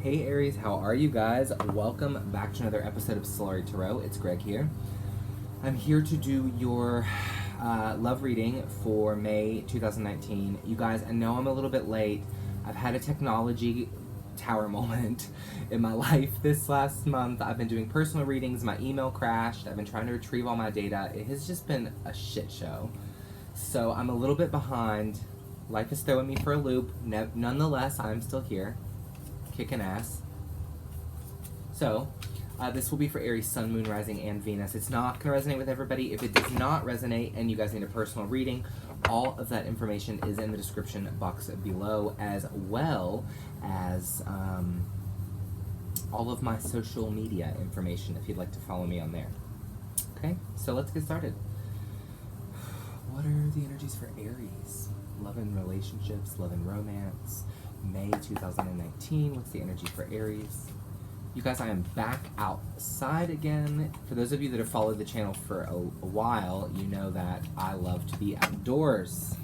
Hey Aries, how are you guys? Welcome back to another episode of Solari Tarot. It's Greg here. I'm here to do your love reading for May 2019. You guys, I know I'm a little bit late. I've had a technology tower moment in my life this last month. I've been doing personal readings. My email crashed. I've been trying to retrieve all my data. It has just been a shit show. So I'm a little bit behind. Life is throwing me for a loop. Nonetheless, I'm still here. Kicking ass. So, this will be for Aries, Sun, Moon, Rising, and Venus. It's not going to resonate with everybody. If it does not resonate and you guys need a personal reading, all of that information is in the description box below, as well as all of my social media information if you'd like to follow me on there. Okay, so let's get started. What are the energies for Aries? Love and relationships, love and romance. May 2019, what's the energy for Aries? You guys, I am back outside again. For those of you that have followed the channel for a while, you know that I love to be outdoors.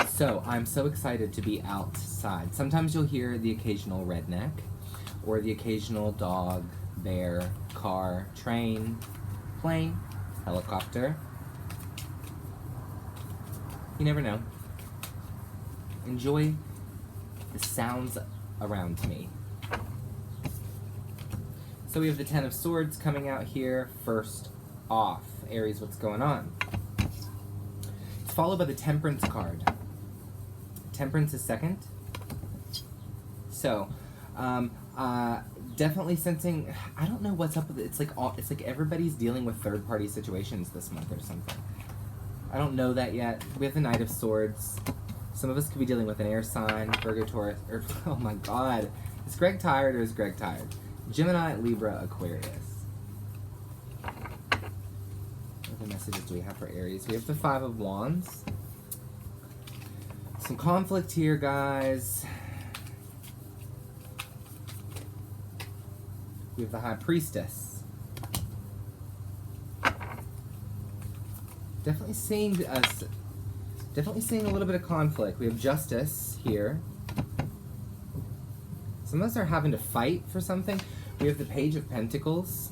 So I'm so excited to be outside. Sometimes you'll hear the occasional redneck, or the occasional dog, bear, car, train, plane, helicopter. You never know. Enjoy the sounds around me. So we have the Ten of Swords coming out here first off. Aries, what's going on? It's followed by the Temperance card. Temperance is second. So, definitely sensing, I don't know what's up with it. It's like everybody's dealing with third-party situations this month or something. I don't know that yet. We have the Knight of Swords. Some of us could be dealing with an air sign, Virgo, Taurus, or, oh my god. Is Greg tired or is Greg tired? Gemini, Libra, Aquarius. What other messages do we have for Aries? We have the Five of Wands. Some conflict here, guys. We have the High Priestess. Definitely seeing a little bit of conflict. We have Justice here. Some of us are having to fight for something. We have the Page of Pentacles.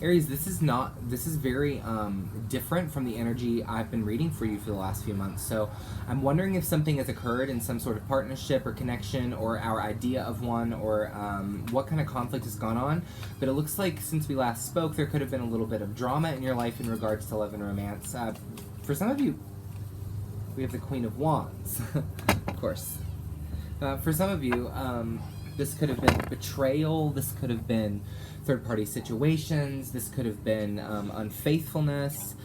Aries, this is very different from the energy I've been reading for you for the last few months. So I'm wondering if something has occurred in some sort of partnership or connection, or our idea of one, or what kind of conflict has gone on. But it looks like since we last spoke, there could have been a little bit of drama in your life in regards to love and romance. For some of you, we have the Queen of Wands, of course. For some of you, this could have been betrayal, this could have been third-party situations, this could have been unfaithfulness,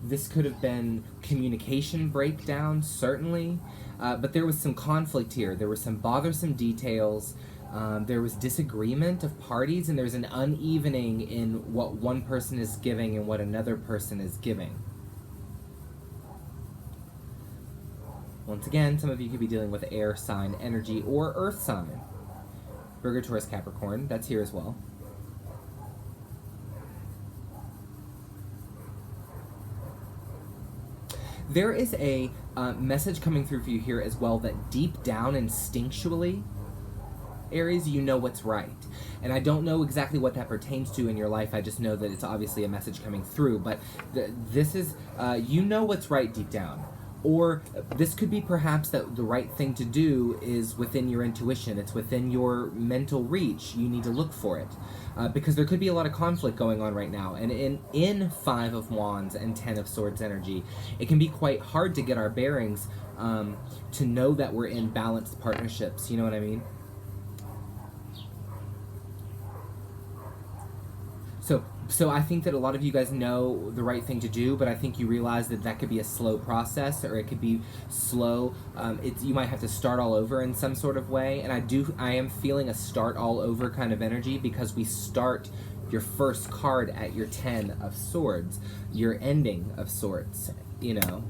this could have been communication breakdown, certainly, but there was some conflict here. There were some bothersome details, there was disagreement of parties, and there's an unevening in what one person is giving and what another person is giving. Once again, some of you could be dealing with air sign energy or earth sign. Virgo, Taurus, Capricorn, that's here as well. There is a message coming through for you here as well, that deep down instinctually, Aries, you know what's right. And I don't know exactly what that pertains to in your life. I just know that it's obviously a message coming through. But this is, you know what's right deep down. Or this could be perhaps that the right thing to do is within your intuition. It's within your mental reach. You need to look for it. Because there could be a lot of conflict going on right now. And in Five of Wands and Ten of Swords energy, it can be quite hard to get our bearings to know that we're in balanced partnerships. You know what I mean? So I think that a lot of you guys know the right thing to do, but I think you realize that that could be a slow process, or it could be slow. You might have to start all over in some sort of way, and I am feeling a start all over kind of energy, because we start your first card at your Ten of Swords, your ending of sorts, you know.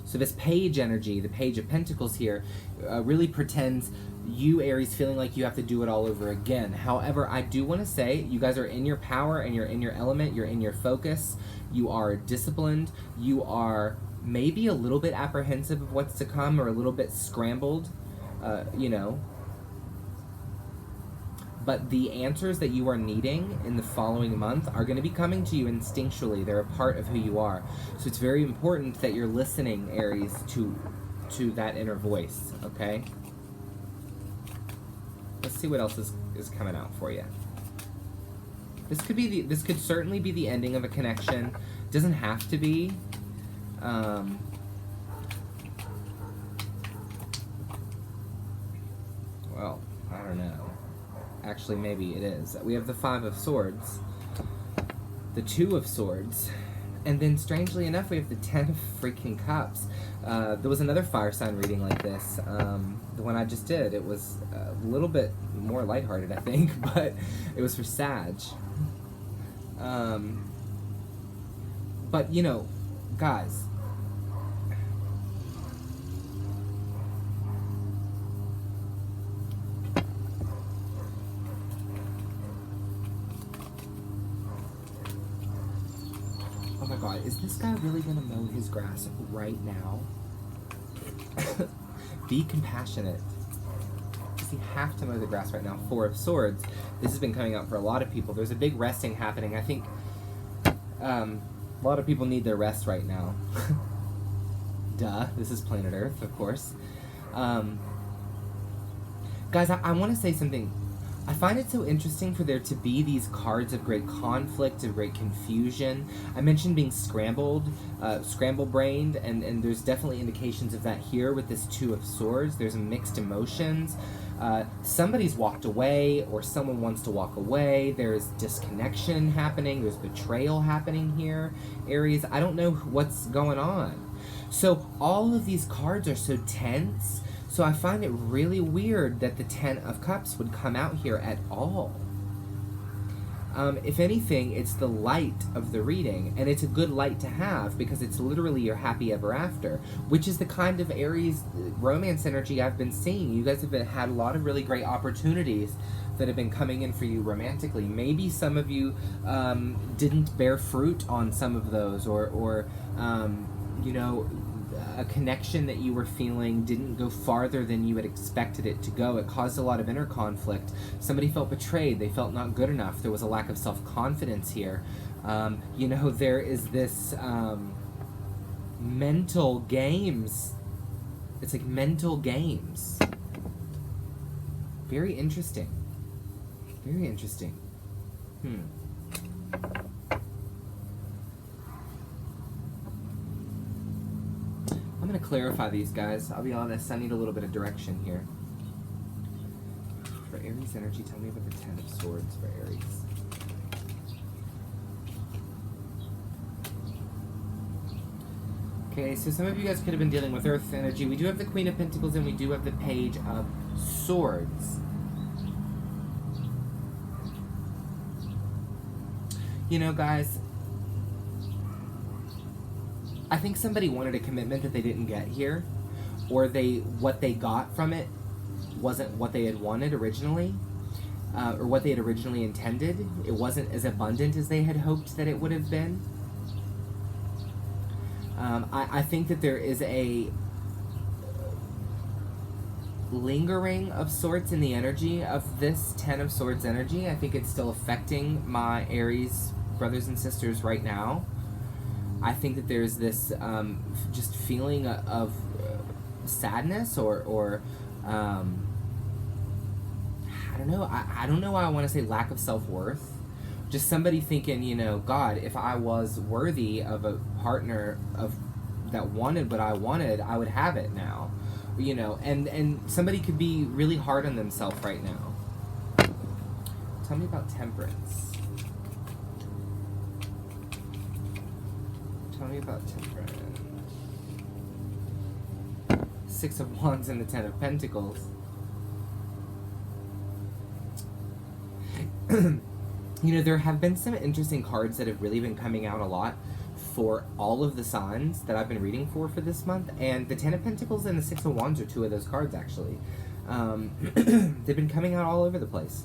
So this page energy, the Page of Pentacles here, really pretends you, Aries, feeling like you have to do it all over again. However, I do want to say you guys are in your power and you're in your element, you're in your focus, you are disciplined, you are maybe a little bit apprehensive of what's to come or a little bit scrambled, you know. But the answers that you are needing in the following month are going to be coming to you instinctually. They're a part of who you are. So it's very important that you're listening, Aries, to that inner voice, okay? Let's see what else is coming out for you. This could certainly be the ending of a connection. Doesn't have to be. Well, I don't know. Actually, maybe it is. We have the Five of Swords, the Two of Swords, and then strangely enough, we have the Ten of freaking Cups. There was another fire sign reading like this, the one I just did. It was a little bit more lighthearted, I think, but it was for Sag. But, you know, guys, oh my god, is this guy really gonna mow his grass right now? Be compassionate. Does he have to mow the grass right now? Four of Swords. This has been coming out for a lot of people. There's a big resting happening. I think a lot of people need their rest right now. Duh. This is planet Earth, of course. Guys, I want to say something. I find it so interesting for there to be these cards of great conflict, of great confusion. I mentioned being scramble-brained, and there's definitely indications of that here with this Two of Swords. There's mixed emotions. Somebody's walked away, or someone wants to walk away. There's disconnection happening. There's betrayal happening here, Aries. I don't know what's going on. So all of these cards are so tense. So I find it really weird that the Ten of Cups would come out here at all. If anything, it's the light of the reading, and it's a good light to have because it's literally your happy ever after, which is the kind of Aries romance energy I've been seeing. You guys have had a lot of really great opportunities that have been coming in for you romantically. Maybe some of you didn't bear fruit on some of those, or you know, a connection that you were feeling didn't go farther than you had expected it to go. It caused a lot of inner conflict. Somebody felt betrayed. They felt not good enough. There was a lack of self-confidence here. You know, there is this mental games. It's like mental games. Very interesting. Very interesting. I'm going to clarify these, guys. I'll be honest, I need a little bit of direction here. For Aries energy, tell me about the Ten of Swords for Aries. Okay, so some of you guys could have been dealing with Earth energy. We do have the Queen of Pentacles and we do have the Page of Swords. You know, guys, I think somebody wanted a commitment that they didn't get here, or what they got from it wasn't what they had wanted originally, or what they had originally intended. It wasn't as abundant as they had hoped that it would have been. I think that there is a lingering of sorts in the energy of this Ten of Swords energy. I think it's still affecting my Aries brothers and sisters right now. I think that there's this just feeling of sadness or I don't know. I don't know why I want to say lack of self-worth. Just somebody thinking, you know, God, if I was worthy of a partner that wanted what I wanted, I would have it now. You know, and somebody could be really hard on themselves right now. Tell me about Temperance. Tell me about Temperance. Six of Wands and the Ten of Pentacles. You know, there have been some interesting cards that have really been coming out a lot for all of the signs that I've been reading for this month. And the Ten of Pentacles and the Six of Wands are two of those cards, actually. They've been coming out all over the place.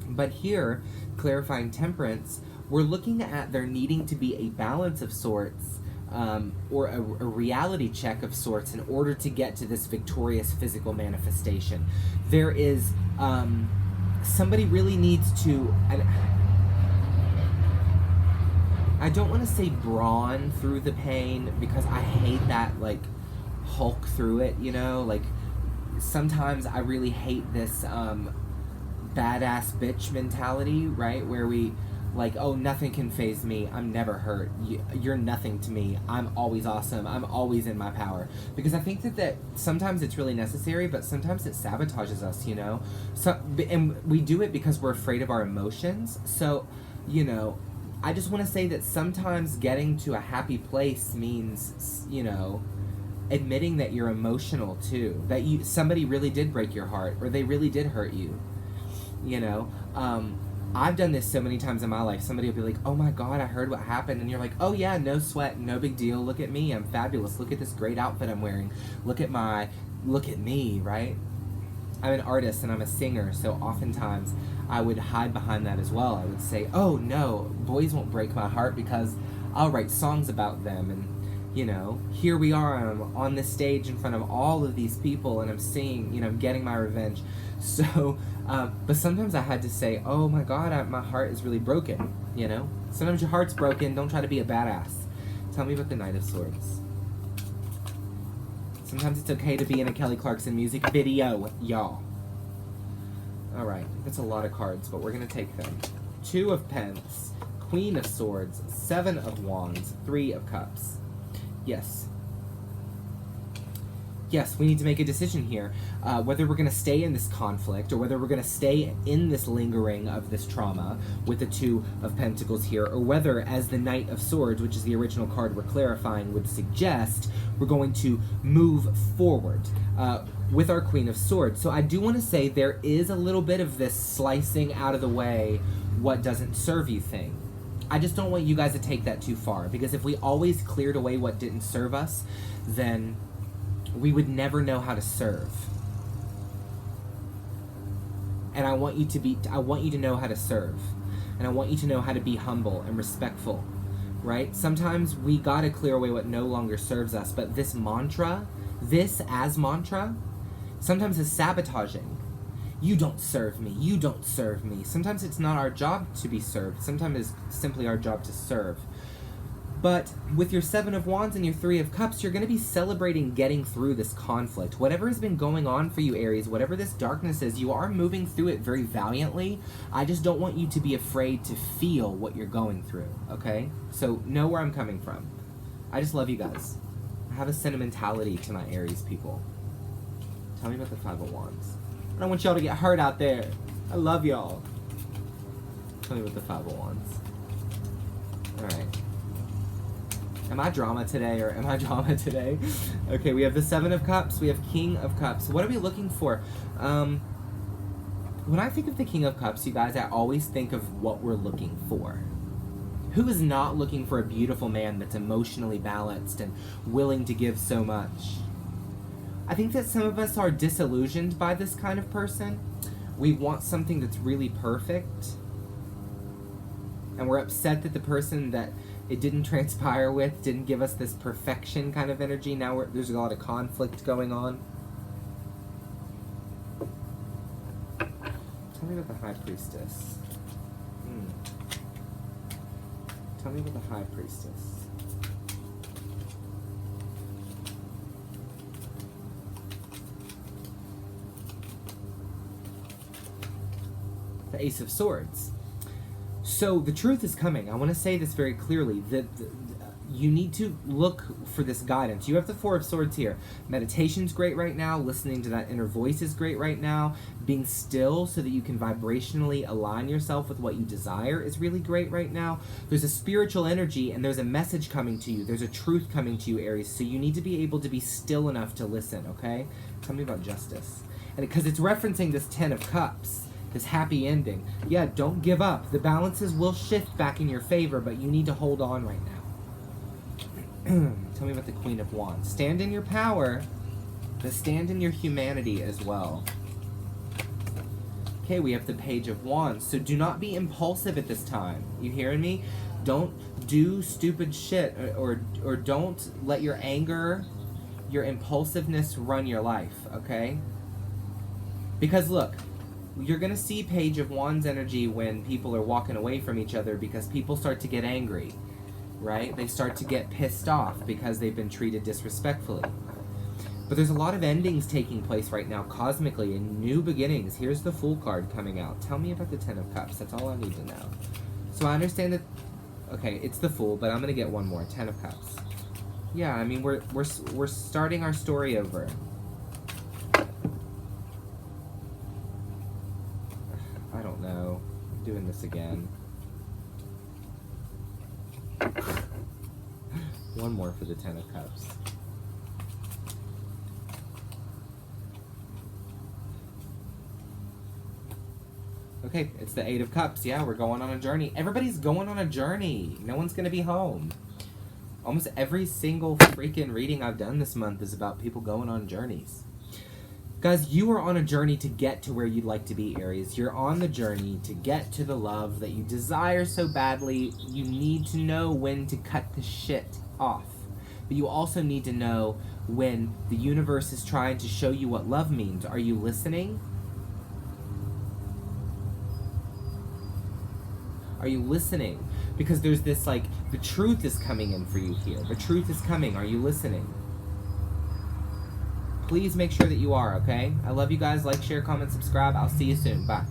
But here, clarifying Temperance, we're looking at there needing to be a balance of sorts, or a reality check of sorts in order to get to this victorious physical manifestation. There is, somebody really needs to, I don't want to say brawn through the pain, because I hate that, like, Hulk through it, you know? Like, sometimes I really hate this, badass bitch mentality, right? Where we, like, oh, nothing can faze me. I'm never hurt. You're nothing to me. I'm always awesome. I'm always in my power. Because I think that sometimes it's really necessary, but sometimes it sabotages us, you know? So, and we do it because we're afraid of our emotions. So, you know, I just want to say that sometimes getting to a happy place means, you know, admitting that you're emotional too. That somebody really did break your heart, or they really did hurt you. You know? I've done this so many times in my life. Somebody will be like, oh my God, I heard what happened. And you're like, oh yeah, no sweat, no big deal. Look at me, I'm fabulous. Look at this great outfit I'm wearing. Look at me, right? I'm an artist and I'm a singer, so oftentimes I would hide behind that as well. I would say, oh no, boys won't break my heart because I'll write songs about them. And, you know, here we are, I'm on this stage in front of all of these people and I'm singing, you know, I'm getting my revenge. So, but sometimes I had to say, oh my God, my heart is really broken, you know? Sometimes your heart's broken, don't try to be a badass. Tell me about the Knight of Swords. Sometimes it's okay to be in a Kelly Clarkson music video, y'all. Alright, that's a lot of cards, but we're gonna take them. 2 of Pence, Queen of Swords, 7 of Wands, 3 of Cups. Yes. Yes, we need to make a decision here. Whether we're going to stay in this conflict, or whether we're going to stay in this lingering of this trauma with the 2 of Pentacles here, or whether, as the Knight of Swords, which is the original card we're clarifying, would suggest, we're going to move forward with our Queen of Swords. So I do want to say there is a little bit of this slicing out of the way what doesn't serve you thing. I just don't want you guys to take that too far, because if we always cleared away what didn't serve us, then we would never know how to serve. And I want you to know how to serve. And I want you to know how to be humble and respectful, right? Sometimes we gotta clear away what no longer serves us, but this mantra, sometimes is sabotaging. You don't serve me, you don't serve me. Sometimes it's not our job to be served. Sometimes it's simply our job to serve. But with your 7 of Wands and your 3 of Cups, you're going to be celebrating getting through this conflict. Whatever has been going on for you, Aries, whatever this darkness is, you are moving through it very valiantly. I just don't want you to be afraid to feel what you're going through, okay? So know where I'm coming from. I just love you guys. I have a sentimentality to my Aries people. Tell me about the 5 of Wands. I don't want y'all to get hurt out there. I love y'all. Tell me about the 5 of Wands. Alright. Am I drama today, or am I drama today? Okay, we have the 7 of Cups, we have King of Cups. What are we looking for? When I think of the King of Cups, you guys, I always think of what we're looking for. Who is not looking for a beautiful man that's emotionally balanced and willing to give so much? I think that some of us are disillusioned by this kind of person. We want something that's really perfect, and we're upset that the person that it didn't transpire with didn't give us this perfection kind of energy. Now there's a lot of conflict going on. Tell me about the High Priestess. Tell me about the High Priestess. The Ace of Swords. So the truth is coming. I want to say this very clearly, that you need to look for this guidance. You have the 4 of Swords here. Meditation's great right now. Listening to that inner voice is great right now. Being still so that you can vibrationally align yourself with what you desire is really great right now. There's a spiritual energy and there's a message coming to you. There's a truth coming to you, Aries. So you need to be able to be still enough to listen, okay? Tell me about Justice. And because it's referencing this 10 of Cups. This happy ending. Yeah, don't give up. The balances will shift back in your favor, but you need to hold on right now. Tell me about the Queen of Wands. Stand in your power, but stand in your humanity as well. Okay, we have the Page of Wands. So do not be impulsive at this time. You hearing me? Don't do stupid shit, or don't let your anger, your impulsiveness run your life, okay? Because look, you're going to see Page of Wands energy when people are walking away from each other, because people start to get angry, right? They start to get pissed off because they've been treated disrespectfully. But there's a lot of endings taking place right now cosmically and new beginnings. Here's the Fool card coming out. Tell me about the Ten of Cups. That's all I need to know. So I understand that, okay, it's the Fool, but I'm going to get one more. Ten of Cups. Yeah, I mean, we're starting our story over. I don't know. I'm doing this again. One more for the Ten of Cups. Okay, it's the Eight of Cups. Yeah, we're going on a journey. Everybody's going on a journey. No one's going to be home. Almost every single freaking reading I've done this month is about people going on journeys. Guys, you are on a journey to get to where you'd like to be, Aries. You're on the journey to get to the love that you desire so badly. You need to know when to cut the shit off. But you also need to know when the universe is trying to show you what love means. Are you listening? Are you listening? Because there's this, like, the truth is coming in for you here. The truth is coming. Are you listening? Please make sure that you are, okay? I love you guys. Like, share, comment, subscribe. I'll see you soon. Bye.